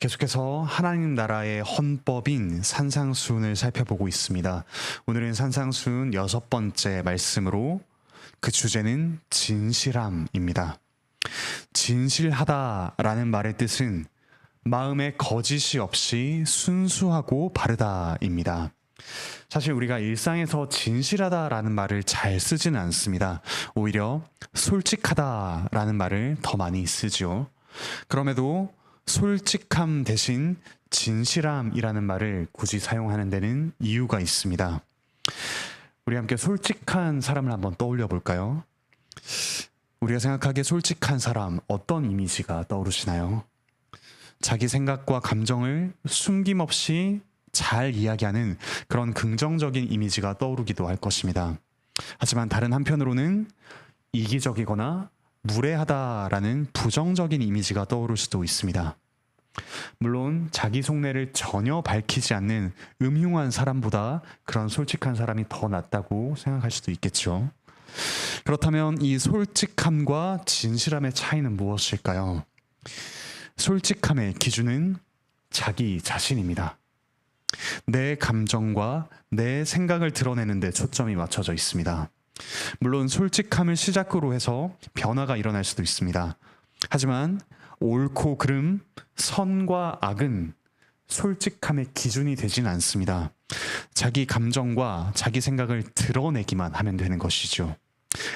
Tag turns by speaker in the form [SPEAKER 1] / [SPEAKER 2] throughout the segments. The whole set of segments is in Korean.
[SPEAKER 1] 계속해서 하나님 나라의 헌법인 산상수훈을 살펴보고 있습니다. 오늘은 산상수훈 6번째 말씀으로 그 주제는 진실함입니다. 진실하다라는 말의 뜻은 마음에 거짓이 없이 순수하고 바르다입니다. 사실 우리가 일상에서 진실하다라는 말을 잘 쓰지는 않습니다. 오히려 솔직하다라는 말을 더 많이 쓰죠. 그럼에도 솔직함 대신 진실함이라는 말을 굳이 사용하는 데는 이유가 있습니다. 우리 함께 솔직한 사람을 한번 떠올려 볼까요? 우리가 생각하기에 솔직한 사람, 어떤 이미지가 떠오르시나요? 자기 생각과 감정을 숨김없이 잘 이야기하는 그런 긍정적인 이미지가 떠오르기도 할 것입니다. 하지만 다른 한편으로는 이기적이거나 무례하다라는 부정적인 이미지가 떠오를 수도 있습니다. 물론 자기 속내를 전혀 밝히지 않는 음흉한 사람보다 그런 솔직한 사람이 더 낫다고 생각할 수도 있겠죠. 그렇다면 이 솔직함과 진실함의 차이는 무엇일까요? 솔직함의 기준은 자기 자신입니다. 내 감정과 내 생각을 드러내는 데 초점이 맞춰져 있습니다. 물론 솔직함을 시작으로 해서 변화가 일어날 수도 있습니다. 하지만 옳고 그름, 선과 악은 솔직함의 기준이 되진 않습니다. 자기 감정과 자기 생각을 드러내기만 하면 되는 것이죠.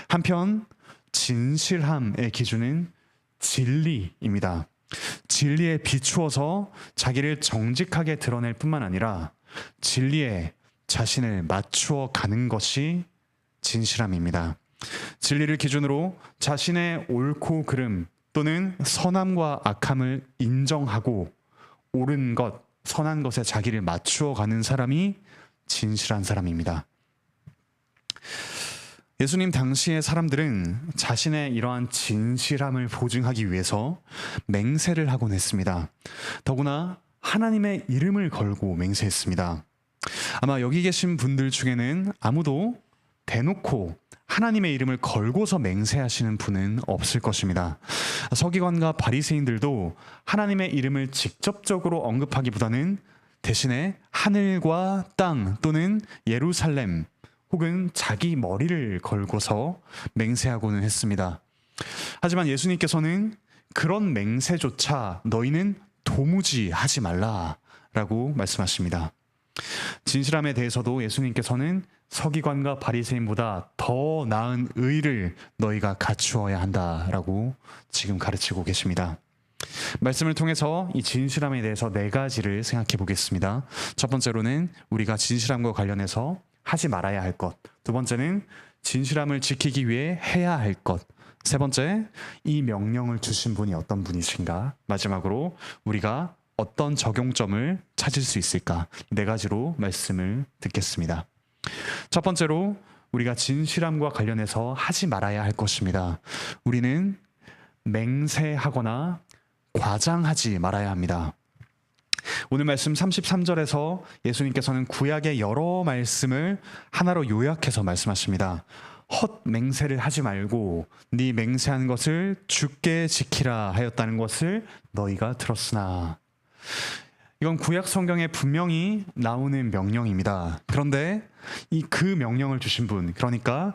[SPEAKER 1] 한편 진실함의 기준은 진리입니다. 진리에 비추어서 자기를 정직하게 드러낼 뿐만 아니라 진리에 자신을 맞추어 가는 것이 진실함입니다. 진리를 기준으로 자신의 옳고 그름 또는 선함과 악함을 인정하고 옳은 것, 선한 것에 자기를 맞추어 가는 사람이 진실한 사람입니다. 예수님 당시의 사람들은 자신의 이러한 진실함을 보증하기 위해서 맹세를 하곤 했습니다. 더구나 하나님의 이름을 걸고 맹세했습니다. 아마 여기 계신 분들 중에는 아무도 대놓고 하나님의 이름을 걸고서 맹세하시는 분은 없을 것입니다. 서기관과 바리새인들도 하나님의 이름을 직접적으로 언급하기보다는 대신에 하늘과 땅 또는 예루살렘 혹은 자기 머리를 걸고서 맹세하고는 했습니다. 하지만 예수님께서는 그런 맹세조차 너희는 도무지 하지 말라라고 말씀하십니다. 진실함에 대해서도 예수님께서는 서기관과 바리새인보다 더 나은 의를 너희가 갖추어야 한다라고 지금 가르치고 계십니다. 말씀을 통해서 이 진실함에 대해서 4가지를 생각해 보겠습니다. 첫 번째로는 우리가 진실함과 관련해서 하지 말아야 할 것. 두 번째는 진실함을 지키기 위해 해야 할 것. 세 번째, 이 명령을 주신 분이 어떤 분이신가. 마지막으로 우리가 어떤 적용점을 찾을 수 있을까? 4가지로 말씀을 듣겠습니다. 첫 번째로 우리가 진실함과 관련해서 하지 말아야 할 것입니다. 우리는 맹세하거나 과장하지 말아야 합니다. 오늘 말씀 33절에서 예수님께서는 구약의 여러 말씀을 하나로 요약해서 말씀하십니다. 헛 맹세를 하지 말고 네 맹세한 것을 주께 지키라 하였다는 것을 너희가 들었으나. 이건 구약 성경에 분명히 나오는 명령입니다. 그런데 그 명령을 주신 분, 그러니까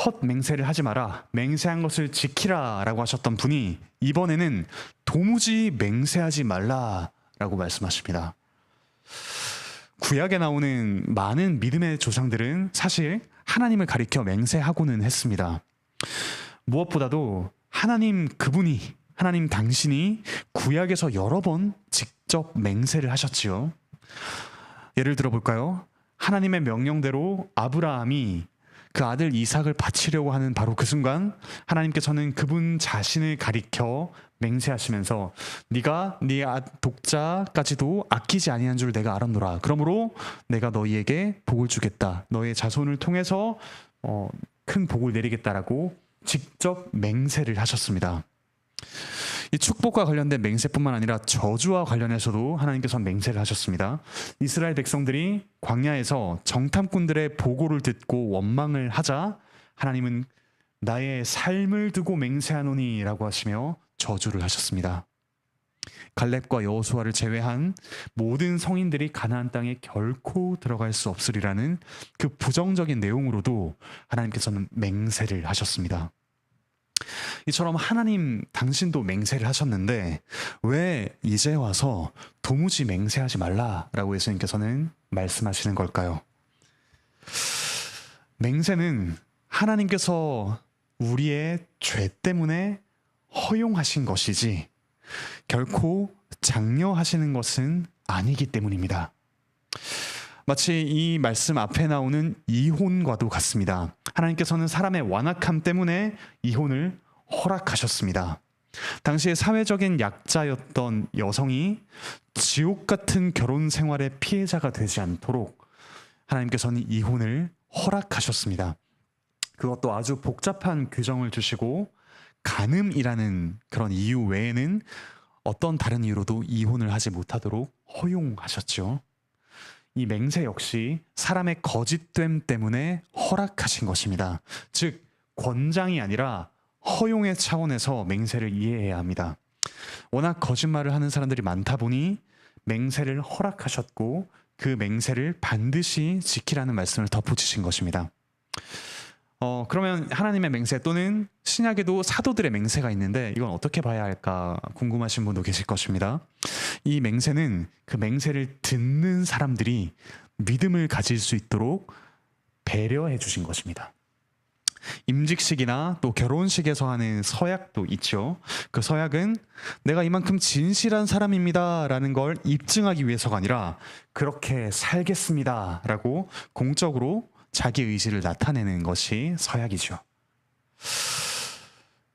[SPEAKER 1] 헛 맹세를 하지 마라, 맹세한 것을 지키라 라고 하셨던 분이 이번에는 도무지 맹세하지 말라 라고 말씀하십니다. 구약에 나오는 많은 믿음의 조상들은 사실 하나님을 가리켜 맹세하고는 했습니다. 무엇보다도 하나님 그분이, 하나님 당신이 구약에서 여러 번 직접 맹세를 하셨지요. 예를 들어볼까요? 하나님의 명령대로 아브라함이 그 아들 이삭을 바치려고 하는 바로 그 순간 하나님께서는 그분 자신을 가리켜 맹세하시면서 네가 네 독자까지도 아끼지 아니한 줄 내가 알았노라. 그러므로 내가 너희에게 복을 주겠다. 너의 자손을 통해서 큰 복을 내리겠다라고 직접 맹세를 하셨습니다. 이 축복과 관련된 맹세뿐만 아니라 저주와 관련해서도 하나님께서 맹세를 하셨습니다. 이스라엘 백성들이 광야에서 정탐꾼들의 보고를 듣고 원망을 하자 하나님은 나의 삶을 두고 맹세하노니 라고 하시며 저주를 하셨습니다. 갈렙과 여호수아를 제외한 모든 성인들이 가나안 땅에 결코 들어갈 수 없으리라는 그 부정적인 내용으로도 하나님께서는 맹세를 하셨습니다. 이처럼 하나님 당신도 맹세를 하셨는데 왜 이제 와서 도무지 맹세하지 말라라고 예수님께서는 말씀하시는 걸까요? 맹세는 하나님께서 우리의 죄 때문에 허용하신 것이지 결코 장려하시는 것은 아니기 때문입니다. 마치 이 말씀 앞에 나오는 이혼과도 같습니다. 하나님께서는 사람의 완악함 때문에 이혼을 허락하셨습니다. 당시에 사회적인 약자였던 여성이 지옥 같은 결혼 생활의 피해자가 되지 않도록 하나님께서는 이혼을 허락하셨습니다. 그것도 아주 복잡한 규정을 주시고 간음이라는 그런 이유 외에는 어떤 다른 이유로도 이혼을 하지 못하도록 허용하셨죠. 이 맹세 역시 사람의 거짓됨 때문에 허락하신 것입니다. 즉 권장이 아니라 허용의 차원에서 맹세를 이해해야 합니다. 워낙 거짓말을 하는 사람들이 많다 보니 맹세를 허락하셨고 그 맹세를 반드시 지키라는 말씀을 덧붙이신 것입니다. 그러면 하나님의 맹세 또는 신약에도 사도들의 맹세가 있는데 이건 어떻게 봐야 할까 궁금하신 분도 계실 것입니다. 이 맹세는 그 맹세를 듣는 사람들이 믿음을 가질 수 있도록 배려해 주신 것입니다. 임직식이나 또 결혼식에서 하는 서약도 있죠. 그 서약은 내가 이만큼 진실한 사람입니다 라는 걸 입증하기 위해서가 아니라 그렇게 살겠습니다 라고 공적으로 자기 의지를 나타내는 것이 서약이죠.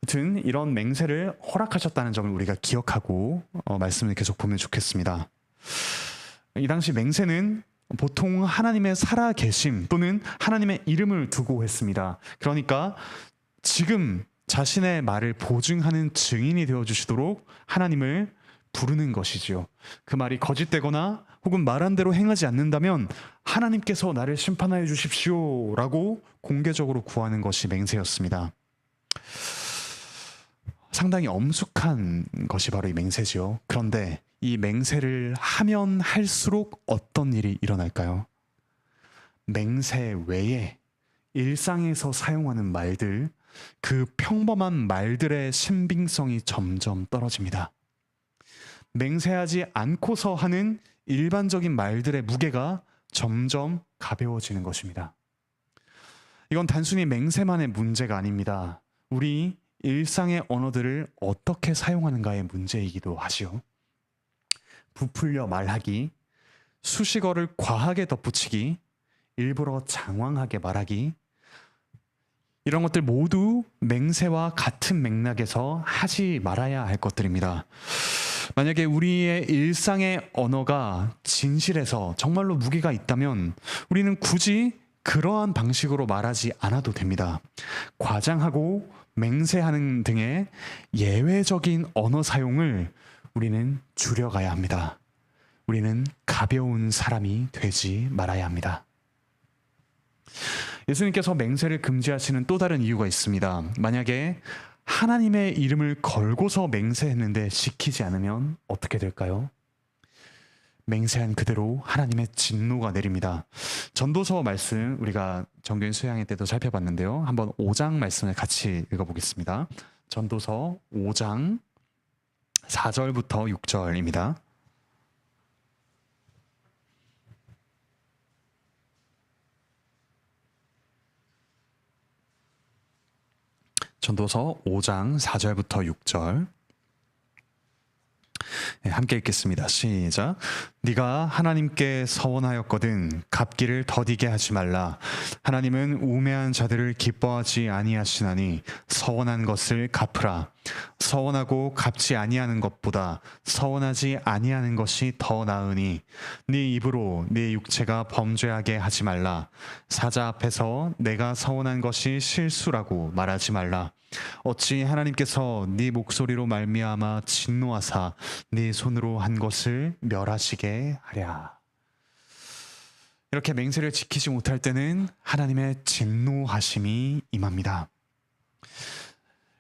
[SPEAKER 1] 아무튼 이런 맹세를 허락하셨다는 점을 우리가 기억하고 말씀을 계속 보면 좋겠습니다. 이 당시 맹세는 보통 하나님의 살아계심 또는 하나님의 이름을 두고 했습니다. 그러니까 지금 자신의 말을 보증하는 증인이 되어주시도록 하나님을 부르는 것이지요. 그 말이 거짓되거나 혹은 말한 대로 행하지 않는다면 하나님께서 나를 심판하여 주십시오 라고 공개적으로 구하는 것이 맹세였습니다. 상당히 엄숙한 것이 바로 이 맹세지요. 그런데 이 맹세를 하면 할수록 어떤 일이 일어날까요? 맹세 외에 일상에서 사용하는 말들, 그 평범한 말들의 신빙성이 점점 떨어집니다. 맹세하지 않고서 하는 일반적인 말들의 무게가 점점 가벼워지는 것입니다. 이건 단순히 맹세만의 문제가 아닙니다. 우리 일상의 언어들을 어떻게 사용하는가의 문제이기도 하지요. 부풀려 말하기, 수식어를 과하게 덧붙이기, 일부러 장황하게 말하기, 이런 것들 모두 맹세와 같은 맥락에서 하지 말아야 할 것들입니다. 만약에 우리의 일상의 언어가 진실해서 정말로 무게가 있다면 우리는 굳이 그러한 방식으로 말하지 않아도 됩니다. 과장하고 맹세하는 등의 예외적인 언어 사용을 우리는 줄여가야 합니다. 우리는 가벼운 사람이 되지 말아야 합니다. 예수님께서 맹세를 금지하시는 또 다른 이유가 있습니다. 만약에 하나님의 이름을 걸고서 맹세했는데 지키지 않으면 어떻게 될까요? 맹세한 그대로 하나님의 진노가 내립니다. 전도서 말씀 우리가 정교인 수양회 때도 살펴봤는데요. 한번 5장 말씀을 같이 읽어보겠습니다. 전도서 5장 4절부터 6절입니다. 전도서 5장 4절부터 6절 함께 읽겠습니다. 시작. 네가 하나님께 서원하였거든 갚기를 더디게 하지 말라. 하나님은 우매한 자들을 기뻐하지 아니하시나니 서원한 것을 갚으라. 서원하고 갚지 아니하는 것보다 서원하지 아니하는 것이 더 나으니 네 입으로 네 육체가 범죄하게 하지 말라. 사자 앞에서 내가 서원한 것이 실수라고 말하지 말라. 어찌 하나님께서 네 목소리로 말미암아 진노하사 네 손으로 한 것을 멸하시게 하랴. 이렇게 맹세를 지키지 못할 때는 하나님의 진노하심이 임합니다.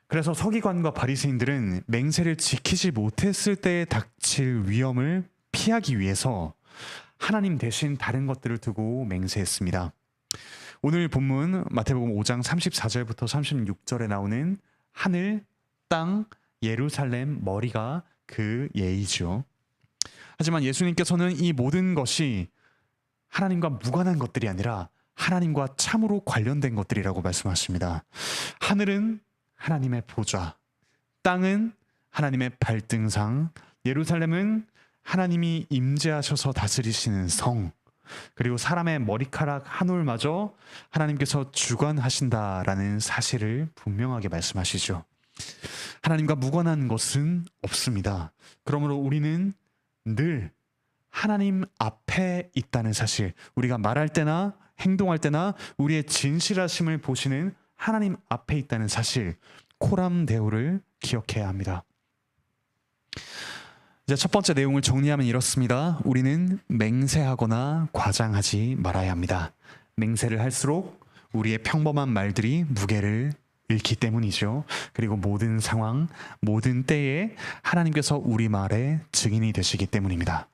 [SPEAKER 1] 그래서 서기관과 바리새인들은 맹세를 지키지 못했을 때에 닥칠 위험을 피하기 위해서 하나님 대신 다른 것들을 두고 맹세했습니다. 오늘 본문 마태복음 5장 34절부터 36절에 나오는 하늘, 땅, 예루살렘, 머리가 그 예이죠. 하지만 예수님께서는 이 모든 것이 하나님과 무관한 것들이 아니라 하나님과 참으로 관련된 것들이라고 말씀하십니다. 하늘은 하나님의 보좌, 땅은 하나님의 발등상, 예루살렘은 하나님이 임재하셔서 다스리시는 성, 그리고 사람의 머리카락 한 올마저 하나님께서 주관하신다라는 사실을 분명하게 말씀하시죠. 하나님과 무관한 것은 없습니다. 그러므로 우리는 늘 하나님 앞에 있다는 사실, 우리가 말할 때나 행동할 때나 우리의 진실하심을 보시는 하나님 앞에 있다는 사실, 코람데오를 기억해야 합니다. 이제 첫 번째 내용을 정리하면 이렇습니다. 우리는 맹세하거나 과장하지 말아야 합니다. 맹세를 할수록 우리의 평범한 말들이 무게를 잃기 때문이죠. 그리고 모든 상황, 모든 때에 하나님께서 우리 말의 증인이 되시기 때문입니다.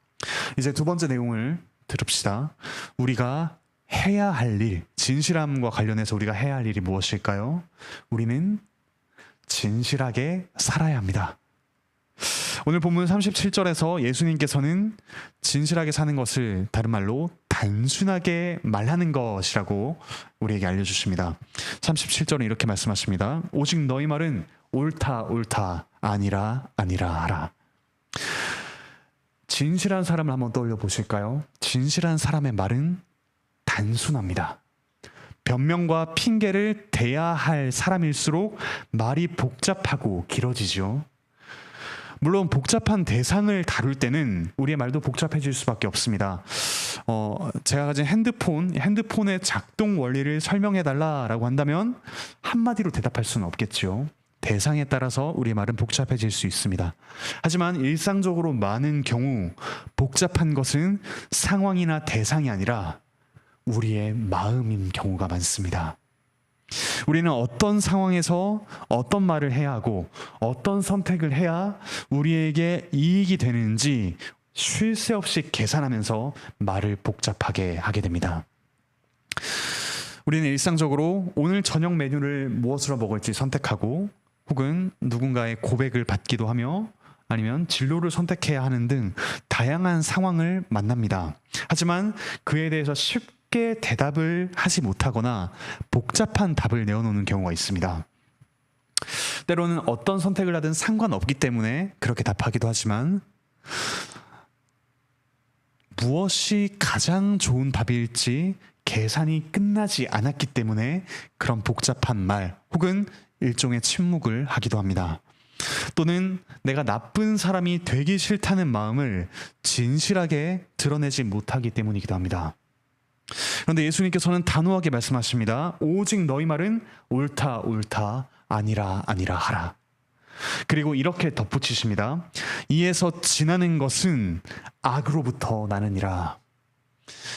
[SPEAKER 1] 이제 두 번째 내용을 들읍시다. 우리가 해야 할 일, 진실함과 관련해서 우리가 해야 할 일이 무엇일까요? 우리는 진실하게 살아야 합니다. 오늘 본문 37절에서 예수님께서는 진실하게 사는 것을 다른 말로 단순하게 말하는 것이라고 우리에게 알려주십니다. 37절은 이렇게 말씀하십니다. 오직 너희 말은 옳다 옳다 아니라 아니라 하라. 진실한 사람을 한번 떠올려 보실까요? 진실한 사람의 말은 단순합니다. 변명과 핑계를 대야 할 사람일수록 말이 복잡하고 길어지죠. 물론 복잡한 대상을 다룰 때는 우리의 말도 복잡해질 수밖에 없습니다. 제가 가진 핸드폰의 작동 원리를 설명해달라라고 한다면 한마디로 대답할 수는 없겠죠. 대상에 따라서 우리의 말은 복잡해질 수 있습니다. 하지만 일상적으로 많은 경우 복잡한 것은 상황이나 대상이 아니라 우리의 마음인 경우가 많습니다. 우리는 어떤 상황에서 어떤 말을 해야 하고 어떤 선택을 해야 우리에게 이익이 되는지 쉴 새 없이 계산하면서 말을 복잡하게 하게 됩니다. 우리는 일상적으로 오늘 저녁 메뉴를 무엇으로 먹을지 선택하고 혹은 누군가의 고백을 받기도 하며 아니면 진로를 선택해야 하는 등 다양한 상황을 만납니다. 하지만 그에 대해서 쉽게 대답을 하지 못하거나 복잡한 답을 내어놓는 경우가 있습니다. 때로는 어떤 선택을 하든 상관없기 때문에 그렇게 답하기도 하지만 무엇이 가장 좋은 답일지 계산이 끝나지 않았기 때문에 그런 복잡한 말 혹은 일종의 침묵을 하기도 합니다. 또는 내가 나쁜 사람이 되기 싫다는 마음을 진실하게 드러내지 못하기 때문이기도 합니다. 그런데 예수님께서는 단호하게 말씀하십니다. 오직 너희 말은 옳다 옳다 아니라 아니라 하라. 그리고 이렇게 덧붙이십니다. 이에서 지나는 것은 악으로부터 나느니라.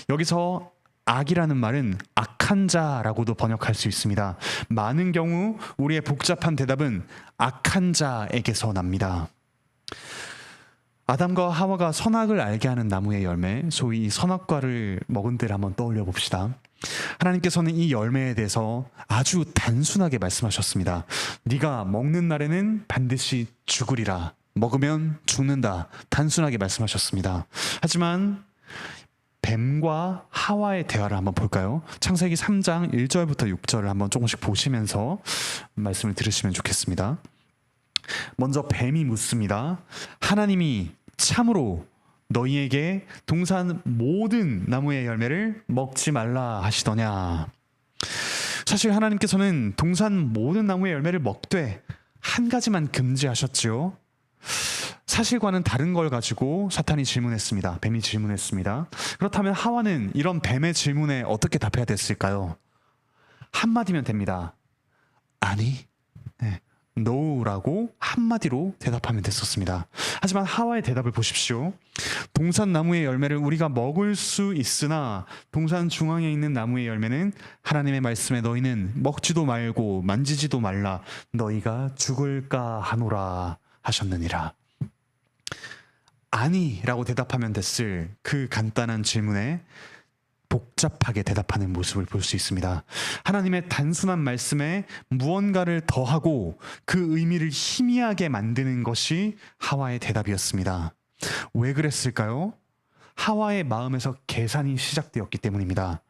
[SPEAKER 1] 여기서 악이라는 말은 악한 자라고도 번역할 수 있습니다. 많은 경우 우리의 복잡한 대답은 악한 자에게서 납니다. 아담과 하와가 선악을 알게 하는 나무의 열매, 소위 선악과를 먹은 때를 한번 떠올려 봅시다. 하나님께서는 이 열매에 대해서 아주 단순하게 말씀하셨습니다. 네가 먹는 날에는 반드시 죽으리라. 먹으면 죽는다. 단순하게 말씀하셨습니다. 하지만 뱀과 하와의 대화를 한번 볼까요? 창세기 3장 1절부터 6절을 한번 조금씩 보시면서 말씀을 들으시면 좋겠습니다. 먼저 뱀이 묻습니다. 하나님이 참으로 너희에게 동산 모든 나무의 열매를 먹지 말라 하시더냐. 사실 하나님께서는 동산 모든 나무의 열매를 먹되 한 가지만 금지하셨죠. 사실과는 다른 걸 가지고 사탄이 질문했습니다. 뱀이 질문했습니다. 그렇다면 하와는 이런 뱀의 질문에 어떻게 답해야 됐을까요? 한마디면 됩니다. 아니, NO라고 한마디로 대답하면 됐었습니다. 하지만 하와의 대답을 보십시오. 동산 나무의 열매를 우리가 먹을 수 있으나 동산 중앙에 있는 나무의 열매는 하나님의 말씀에 너희는 먹지도 말고 만지지도 말라 너희가 죽을까 하노라 하셨느니라. 아니라고 대답하면 됐을 그 간단한 질문에 복잡하게 대답하는 모습을 볼 수 있습니다. 하나님의 단순한 말씀에 무언가를 더하고 그 의미를 희미하게 만드는 것이 하와의 대답이었습니다. 왜 그랬을까요? 하와의 마음에서 계산이 시작되었기 때문입니다.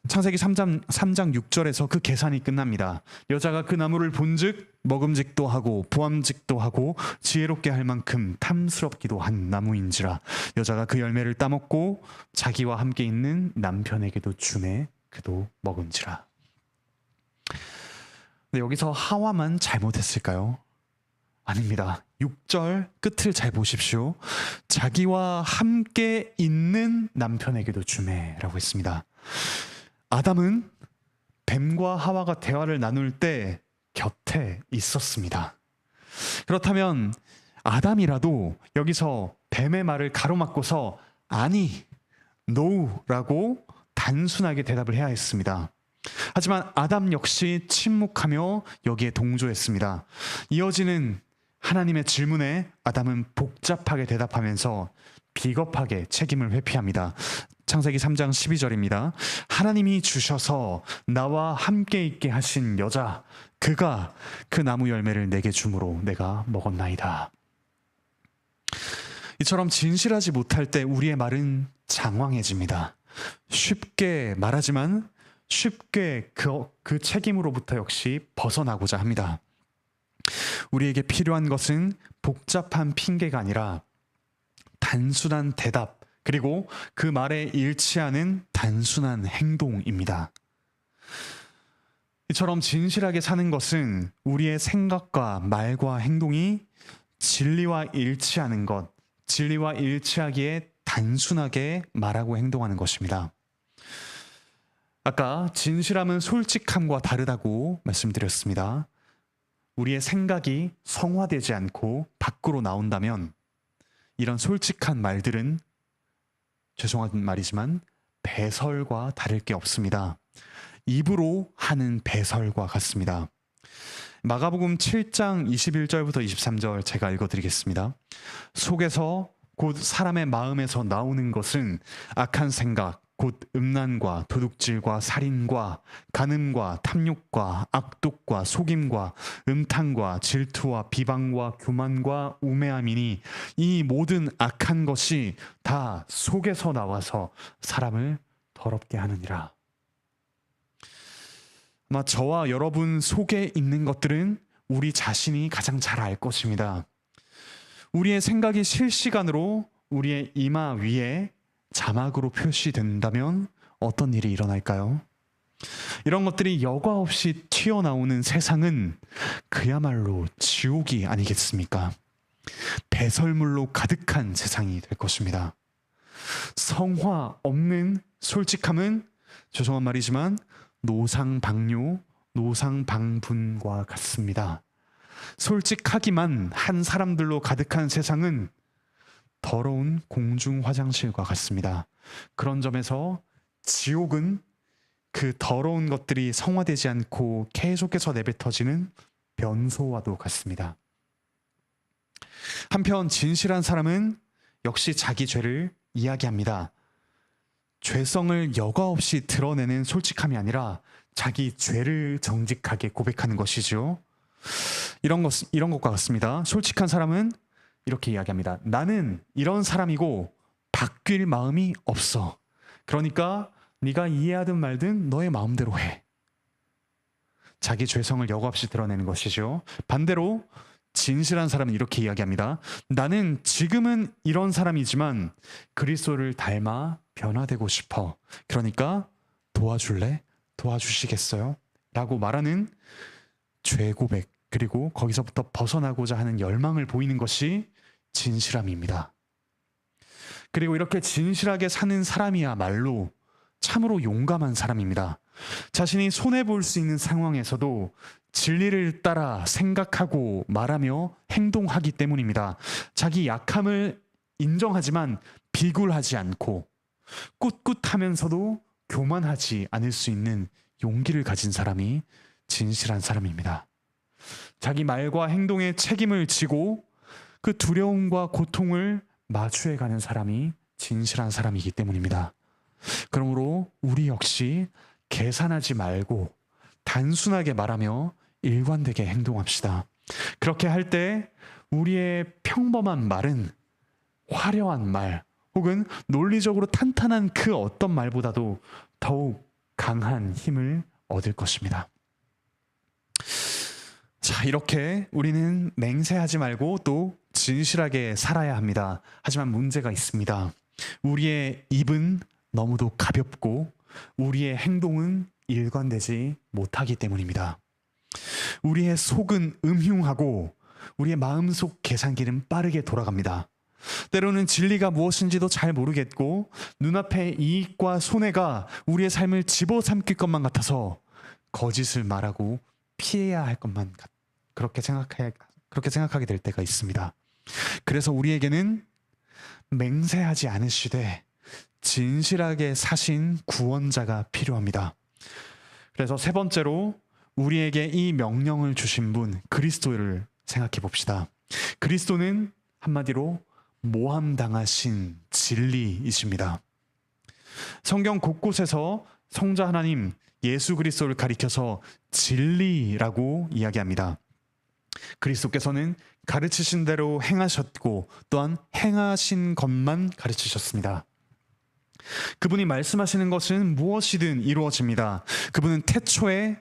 [SPEAKER 1] 창세기 3장 6절에서 그 계산이 끝납니다. 여자가 그 나무를 본즉 먹음직도 하고 보암직도 하고 지혜롭게 할 만큼 탐스럽기도 한 나무인지라 여자가 그 열매를 따먹고 자기와 함께 있는 남편에게도 주매 그도 먹은지라. 근데 여기서 하와만 잘못했을까요? 아닙니다. 6절 끝을 잘 보십시오. 자기와 함께 있는 남편에게도 주매라고 했습니다. 아담은 뱀과 하와가 대화를 나눌 때 곁에 있었습니다. 그렇다면 아담이라도 여기서 뱀의 말을 가로막고서 아니, no라고 단순하게 대답을 해야 했습니다. 하지만 아담 역시 침묵하며 여기에 동조했습니다. 이어지는 하나님의 질문에 아담은 복잡하게 대답하면서 비겁하게 책임을 회피합니다. 창세기 3장 12절입니다. 하나님이 주셔서 나와 함께 있게 하신 여자 그가 그 나무 열매를 내게 주므로 내가 먹었나이다. 이처럼 진실하지 못할 때 우리의 말은 장황해집니다. 쉽게 말하지만 쉽게 그 책임으로부터 역시 벗어나고자 합니다. 우리에게 필요한 것은 복잡한 핑계가 아니라 단순한 대답 그리고 그 말에 일치하는 단순한 행동입니다. 이처럼 진실하게 사는 것은 우리의 생각과 말과 행동이 진리와 일치하는 것, 진리와 일치하기에 단순하게 말하고 행동하는 것입니다. 아까 진실함은 솔직함과 다르다고 말씀드렸습니다. 우리의 생각이 성화되지 않고 밖으로 나온다면 이런 솔직한 말들은 죄송한 말이지만 배설과 다를 게 없습니다. 입으로 하는 배설과 같습니다. 마가복음 7장 21절부터 23절 제가 읽어드리겠습니다. 속에서 곧 사람의 마음에서 나오는 것은 악한 생각, 곧 음란과 도둑질과 살인과 간음과 탐욕과 악독과 속임과 음탕과 질투와 비방과 교만과 우매함이니 이 모든 악한 것이 다 속에서 나와서 사람을 더럽게 하느니라. 아마 저와 여러분 속에 있는 것들은 우리 자신이 가장 잘 알 것입니다. 우리의 생각이 실시간으로 우리의 이마 위에 자막으로 표시된다면 어떤 일이 일어날까요? 이런 것들이 여과 없이 튀어나오는 세상은 그야말로 지옥이 아니겠습니까? 배설물로 가득한 세상이 될 것입니다. 성화 없는 솔직함은 죄송한 말이지만 노상방뇨, 노상방분과 같습니다. 솔직하기만 한 사람들로 가득한 세상은 더러운 공중 화장실과 같습니다. 그런 점에서 지옥은 그 더러운 것들이 성화되지 않고 계속해서 내뱉어지는 변소와도 같습니다. 한편 진실한 사람은 역시 자기 죄를 이야기합니다. 죄성을 여과 없이 드러내는 솔직함이 아니라 자기 죄를 정직하게 고백하는 것이죠. 이런 것과 같습니다. 솔직한 사람은 이렇게 이야기합니다. 나는 이런 사람이고 바뀔 마음이 없어. 그러니까 네가 이해하든 말든 너의 마음대로 해. 자기 죄성을 여과 없이 드러내는 것이죠. 반대로 진실한 사람은 이렇게 이야기합니다. 나는 지금은 이런 사람이지만 그리스도를 닮아 변화되고 싶어. 그러니까 도와줄래? 도와주시겠어요? 라고 말하는 죄 고백, 그리고 거기서부터 벗어나고자 하는 열망을 보이는 것이 진실함입니다. 그리고 이렇게 진실하게 사는 사람이야말로 참으로 용감한 사람입니다. 자신이 손해볼 수 있는 상황에서도 진리를 따라 생각하고 말하며 행동하기 때문입니다. 자기 약함을 인정하지만 비굴하지 않고 꿋꿋하면서도 교만하지 않을 수 있는 용기를 가진 사람이 진실한 사람입니다. 자기 말과 행동에 책임을 지고 그 두려움과 고통을 마주해가는 사람이 진실한 사람이기 때문입니다. 그러므로 우리 역시 계산하지 말고 단순하게 말하며 일관되게 행동합시다. 그렇게 할 때 우리의 평범한 말은 화려한 말 혹은 논리적으로 탄탄한 그 어떤 말보다도 더욱 강한 힘을 얻을 것입니다. 자, 이렇게 우리는 맹세하지 말고 또 진실하게 살아야 합니다. 하지만 문제가 있습니다. 우리의 입은 너무도 가볍고 우리의 행동은 일관되지 못하기 때문입니다. 우리의 속은 음흉하고 우리의 마음속 계산기는 빠르게 돌아갑니다. 때로는 진리가 무엇인지도 잘 모르겠고 눈앞의 이익과 손해가 우리의 삶을 집어삼킬 것만 같아서 거짓을 말하고 피해야 할 것만 그렇게 생각하게 될 때가 있습니다. 그래서 우리에게는 맹세하지 않으시되 진실하게 사신 구원자가 필요합니다. 그래서 세 번째로 우리에게 이 명령을 주신 분 그리스도를 생각해 봅시다. 그리스도는 한마디로 모함당하신 진리이십니다. 성경 곳곳에서 성자 하나님 예수 그리스도를 가리켜서 진리라고 이야기합니다. 그리스도께서는 가르치신 대로 행하셨고 또한 행하신 것만 가르치셨습니다. 그분이 말씀하시는 것은 무엇이든 이루어집니다. 그분은 태초에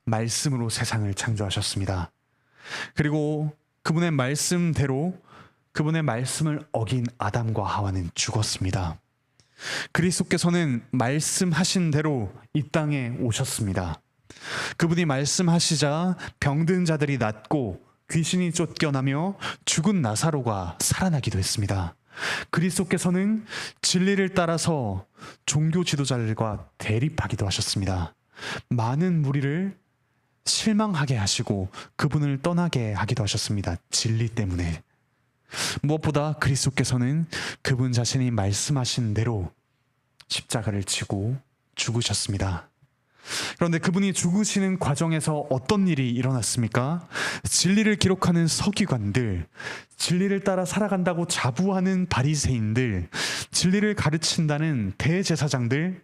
[SPEAKER 1] 말씀으로 세상을 창조하셨습니다. 그리고 그분의 말씀대로 그분의 말씀을 어긴 아담과 하와는 죽었습니다. 그리스도께서는 말씀하신 대로 이 땅에 오셨습니다. 그분이 말씀하시자 병든 자들이 낫고 귀신이 쫓겨나며 죽은 나사로가 살아나기도 했습니다. 그리스도께서는 진리를 따라서 종교 지도자들과 대립하기도 하셨습니다. 많은 무리를 실망하게 하시고 그분을 떠나게 하기도 하셨습니다. 진리 때문에. 무엇보다 그리스도께서는 그분 자신이 말씀하신 대로 십자가를 지고 죽으셨습니다. 그런데 그분이 죽으시는 과정에서 어떤 일이 일어났습니까? 진리를 기록하는 서기관들, 진리를 따라 살아간다고 자부하는 바리새인들, 진리를 가르친다는 대제사장들,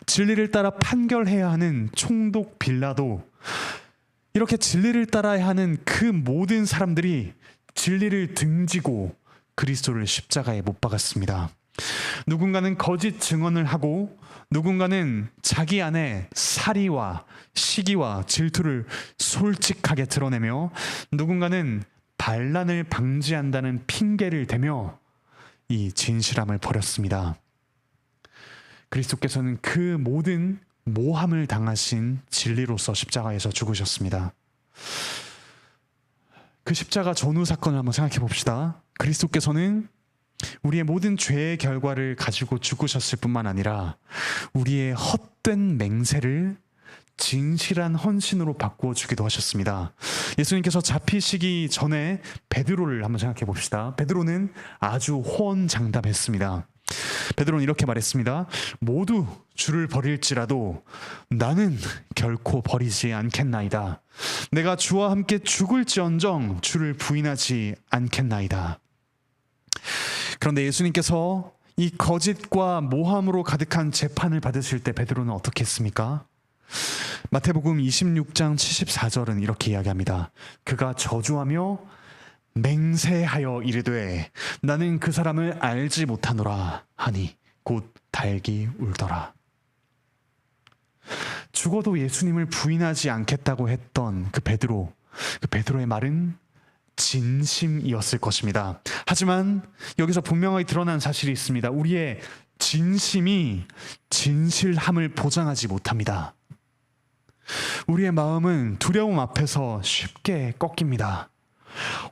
[SPEAKER 1] 진리를 따라 판결해야 하는 총독 빌라도, 이렇게 진리를 따라야 하는 그 모든 사람들이 진리를 등지고 그리스도를 십자가에 못 박았습니다. 누군가는 거짓 증언을 하고 누군가는 자기 안에 사리와 시기와 질투를 솔직하게 드러내며 누군가는 반란을 방지한다는 핑계를 대며 이 진실함을 버렸습니다. 그리스도께서는 그 모든 모함을 당하신 진리로서 십자가에서 죽으셨습니다. 그 십자가 전후 사건을 한번 생각해 봅시다. 그리스도께서는 우리의 모든 죄의 결과를 가지고 죽으셨을 뿐만 아니라 우리의 헛된 맹세를 진실한 헌신으로 바꾸어 주기도 하셨습니다. 예수님께서 잡히시기 전에 베드로를 한번 생각해 봅시다. 베드로는 아주 호언장담했습니다. 베드로는 이렇게 말했습니다. 모두 주를 버릴지라도 나는 결코 버리지 않겠나이다. 내가 주와 함께 죽을지언정 주를 부인하지 않겠나이다. 그런데 예수님께서 이 거짓과 모함으로 가득한 재판을 받으실 때 베드로는 어떻게 했습니까? 마태복음 26장 74절은 이렇게 이야기합니다. 그가 저주하며 맹세하여 이르되 나는 그 사람을 알지 못하노라 하니 곧 달기 울더라. 죽어도 예수님을 부인하지 않겠다고 했던 그 베드로의 말은 진심이었을 것입니다. 하지만 여기서 분명하게 드러난 사실이 있습니다. 우리의 진심이 진실함을 보장하지 못합니다. 우리의 마음은 두려움 앞에서 쉽게 꺾입니다.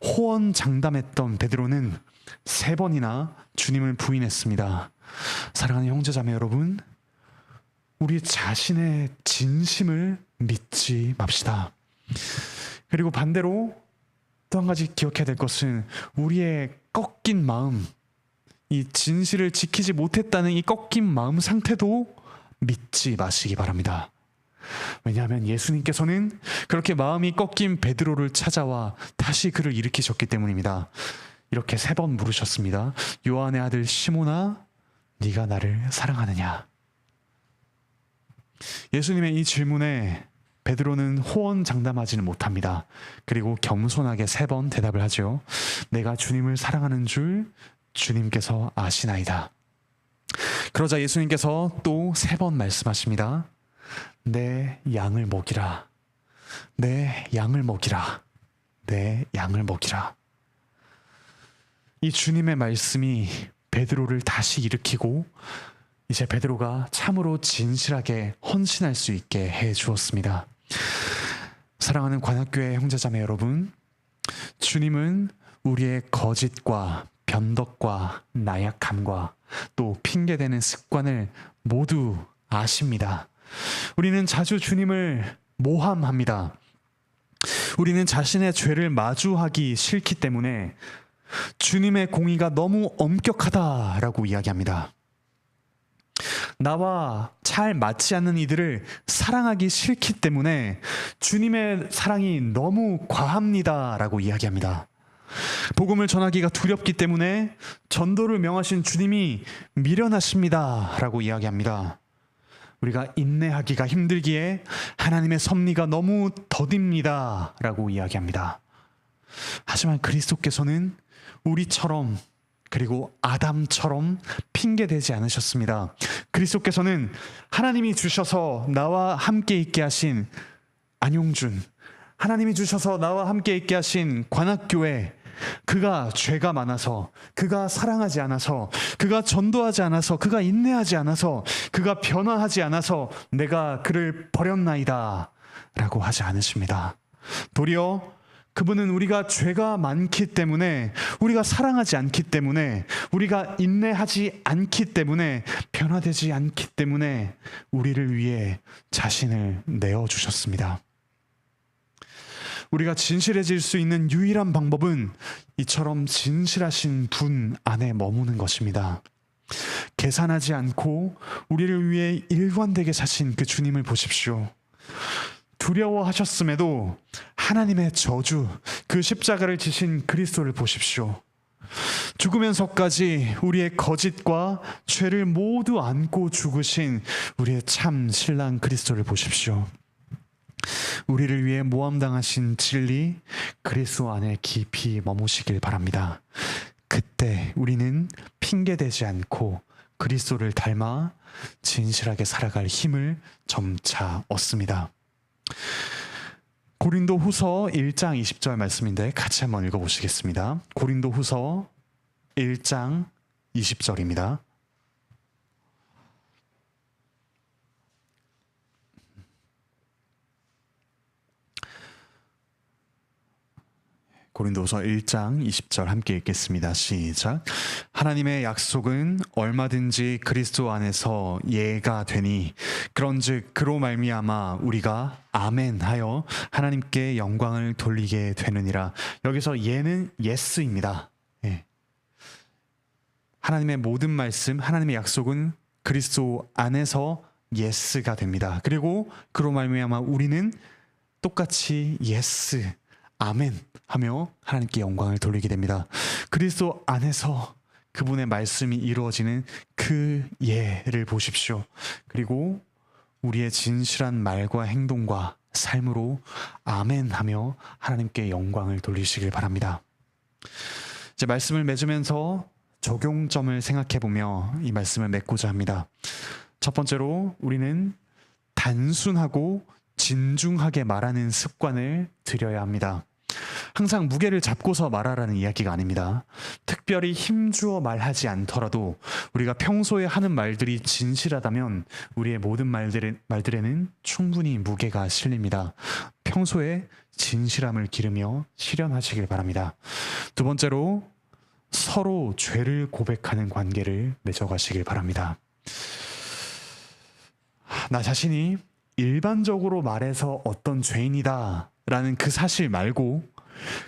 [SPEAKER 1] 호언장담했던 베드로는 3번이나 주님을 부인했습니다. 사랑하는 형제자매 여러분, 우리 자신의 진심을 믿지 맙시다. 그리고 반대로 또 한 가지 기억해야 될 것은 우리의 꺾인 마음, 이 진실을 지키지 못했다는 이 꺾인 마음 상태도 믿지 마시기 바랍니다. 왜냐하면 예수님께서는 그렇게 마음이 꺾인 베드로를 찾아와 다시 그를 일으키셨기 때문입니다. 이렇게 3번 물으셨습니다. 요한의 아들 시몬아, 네가 나를 사랑하느냐? 예수님의 이 질문에 베드로는 호언장담하지는 못합니다. 그리고 겸손하게 3번 대답을 하죠. 내가 주님을 사랑하는 줄 주님께서 아시나이다. 그러자 예수님께서 또 3번 말씀하십니다. 내 양을 먹이라. 내 양을 먹이라. 내 양을 먹이라. 이 주님의 말씀이 베드로를 다시 일으키고 이제 베드로가 참으로 진실하게 헌신할 수 있게 해 주었습니다. 사랑하는 관악교회 형제자매 여러분, 주님은 우리의 거짓과 변덕과 나약함과 또 핑계대는 습관을 모두 아십니다. 우리는 자주 주님을 모함합니다. 우리는 자신의 죄를 마주하기 싫기 때문에 주님의 공의가 너무 엄격하다라고 이야기합니다. 나와 잘 맞지 않는 이들을 사랑하기 싫기 때문에 주님의 사랑이 너무 과합니다라고 이야기합니다. 복음을 전하기가 두렵기 때문에 전도를 명하신 주님이 미련하십니다라고 이야기합니다. 우리가 인내하기가 힘들기에 하나님의 섭리가 너무 더딥니다라고 이야기합니다. 하지만 그리스도께서는 우리처럼 그리고 아담처럼 핑계대지 않으셨습니다. 그리스도께서는 하나님이 주셔서 나와 함께 있게 하신 안용준, 하나님이 주셔서 나와 함께 있게 하신 관악교회, 그가 죄가 많아서, 그가 사랑하지 않아서, 그가 전도하지 않아서, 그가 인내하지 않아서, 그가 변화하지 않아서 내가 그를 버렸나이다 라고 하지 않으십니다. 도리어 그분은 우리가 죄가 많기 때문에, 우리가 사랑하지 않기 때문에, 우리가 인내하지 않기 때문에, 변화되지 않기 때문에 우리를 위해 자신을 내어주셨습니다. 우리가 진실해질 수 있는 유일한 방법은 이처럼 진실하신 분 안에 머무는 것입니다. 계산하지 않고 우리를 위해 일관되게 사신 그 주님을 보십시오. 두려워하셨음에도 하나님의 저주, 그 십자가를 지신 그리스도를 보십시오. 죽으면서까지 우리의 거짓과 죄를 모두 안고 죽으신 우리의 참 신랑 그리스도를 보십시오. 우리를 위해 모함당하신 진리 그리스도 안에 깊이 머무시길 바랍니다. 그때 우리는 핑계대지 않고 그리스도를 닮아 진실하게 살아갈 힘을 점차 얻습니다. 고린도후서 1장 20절 말씀인데 같이 한번 읽어보시겠습니다. 고린도후서 1장 20절입니다. 고린도서 1장 20절 함께 읽겠습니다. 시작. 하나님의 약속은 얼마든지 그리스도 안에서 예가 되니 그런즉 그로 말미암아 우리가 아멘 하여 하나님께 영광을 돌리게 되느니라. 여기서 예는 예스입니다. 예. 하나님의 모든 말씀, 하나님의 약속은 그리스도 안에서 예스가 됩니다. 그리고 그로 말미암아 우리는 똑같이 예스, 아멘 하며 하나님께 영광을 돌리게 됩니다. 그리스도 안에서 그분의 말씀이 이루어지는 그 예를 보십시오. 그리고 우리의 진실한 말과 행동과 삶으로 아멘 하며 하나님께 영광을 돌리시길 바랍니다. 이제 말씀을 맺으면서 적용점을 생각해 보며 이 말씀을 맺고자 합니다. 첫 번째로 우리는 단순하고 진중하게 말하는 습관을 들여야 합니다. 항상 무게를 잡고서 말하라는 이야기가 아닙니다. 특별히 힘주어 말하지 않더라도 우리가 평소에 하는 말들이 진실하다면 우리의 모든 말들에는 충분히 무게가 실립니다. 평소에 진실함을 기르며 실현하시길 바랍니다. 두 번째로 서로 죄를 고백하는 관계를 맺어가시길 바랍니다. 나 자신이 일반적으로 말해서 어떤 죄인이다 라는 그 사실 말고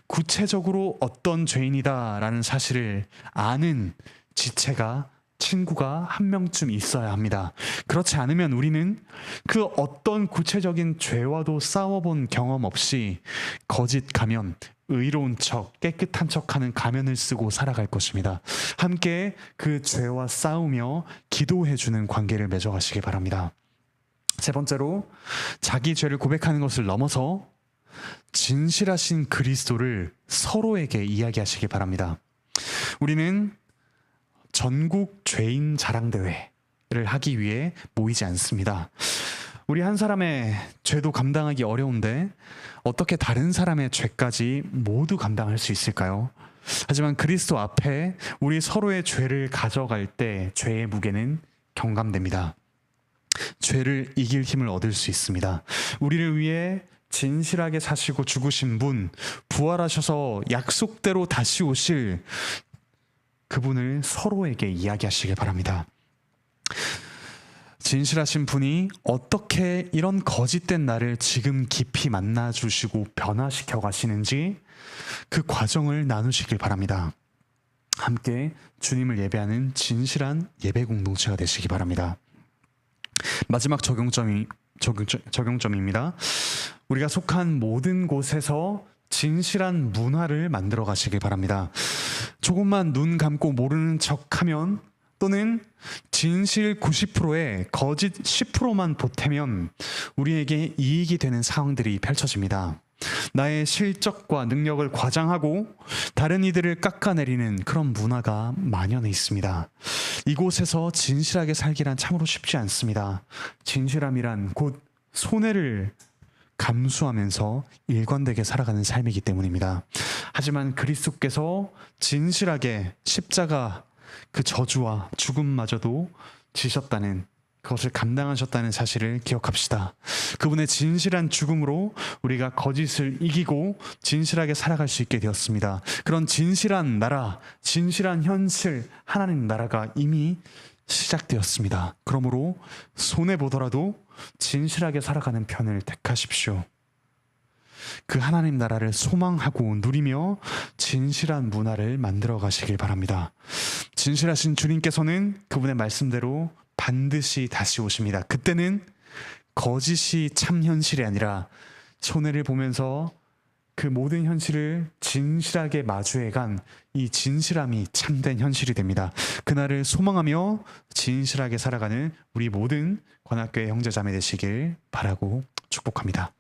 [SPEAKER 1] 구체적으로 어떤 죄인이다 라는 사실을 아는 지체가 친구가 한 명쯤 있어야 합니다. 그렇지 않으면 우리는 그 어떤 구체적인 죄와도 싸워본 경험 없이 거짓 가면, 의로운 척, 깨끗한 척하는 가면을 쓰고 살아갈 것입니다. 함께 그 죄와 싸우며 기도해주는 관계를 맺어가시기 바랍니다. 세 번째로, 자기 죄를 고백하는 것을 넘어서 진실하신 그리스도를 서로에게 이야기하시기 바랍니다. 우리는 전국 죄인 자랑대회를 하기 위해 모이지 않습니다. 우리 한 사람의 죄도 감당하기 어려운데 어떻게 다른 사람의 죄까지 모두 감당할 수 있을까요? 하지만 그리스도 앞에 우리 서로의 죄를 가져갈 때 죄의 무게는 경감됩니다. 죄를 이길 힘을 얻을 수 있습니다. 우리를 위해 진실하게 사시고 죽으신 분, 부활하셔서 약속대로 다시 오실 그분을 서로에게 이야기하시길 바랍니다. 진실하신 분이 어떻게 이런 거짓된 나를 지금 깊이 만나주시고 변화시켜 가시는지 그 과정을 나누시길 바랍니다. 함께 주님을 예배하는 진실한 예배 공동체가 되시기 바랍니다. 마지막 적용점입니다. 우리가 속한 모든 곳에서 진실한 문화를 만들어 가시길 바랍니다. 조금만 눈 감고 모르는 척하면, 또는 진실 90%에 거짓 10%만 보태면 우리에게 이익이 되는 상황들이 펼쳐집니다. 나의 실적과 능력을 과장하고 다른 이들을 깎아내리는 그런 문화가 만연해 있습니다. 이곳에서 진실하게 살기란 참으로 쉽지 않습니다. 진실함이란 곧 손해를 감수하면서 일관되게 살아가는 삶이기 때문입니다. 하지만 그리스도께서 진실하게 십자가 그 저주와 죽음마저도 지셨다는, 그것을 감당하셨다는 사실을 기억합시다. 그분의 진실한 죽음으로 우리가 거짓을 이기고 진실하게 살아갈 수 있게 되었습니다. 그런 진실한 나라, 진실한 현실, 하나님 나라가 이미 시작되었습니다. 그러므로 손해보더라도 진실하게 살아가는 편을 택하십시오. 그 하나님 나라를 소망하고 누리며 진실한 문화를 만들어 가시길 바랍니다. 진실하신 주님께서는 그분의 말씀대로 반드시 다시 오십니다. 그때는 거짓이 참 현실이 아니라 손해를 보면서 그 모든 현실을 진실하게 마주해간 이 진실함이 참된 현실이 됩니다. 그날을 소망하며 진실하게 살아가는 우리 모든 관악교회 형제자매 되시길 바라고 축복합니다.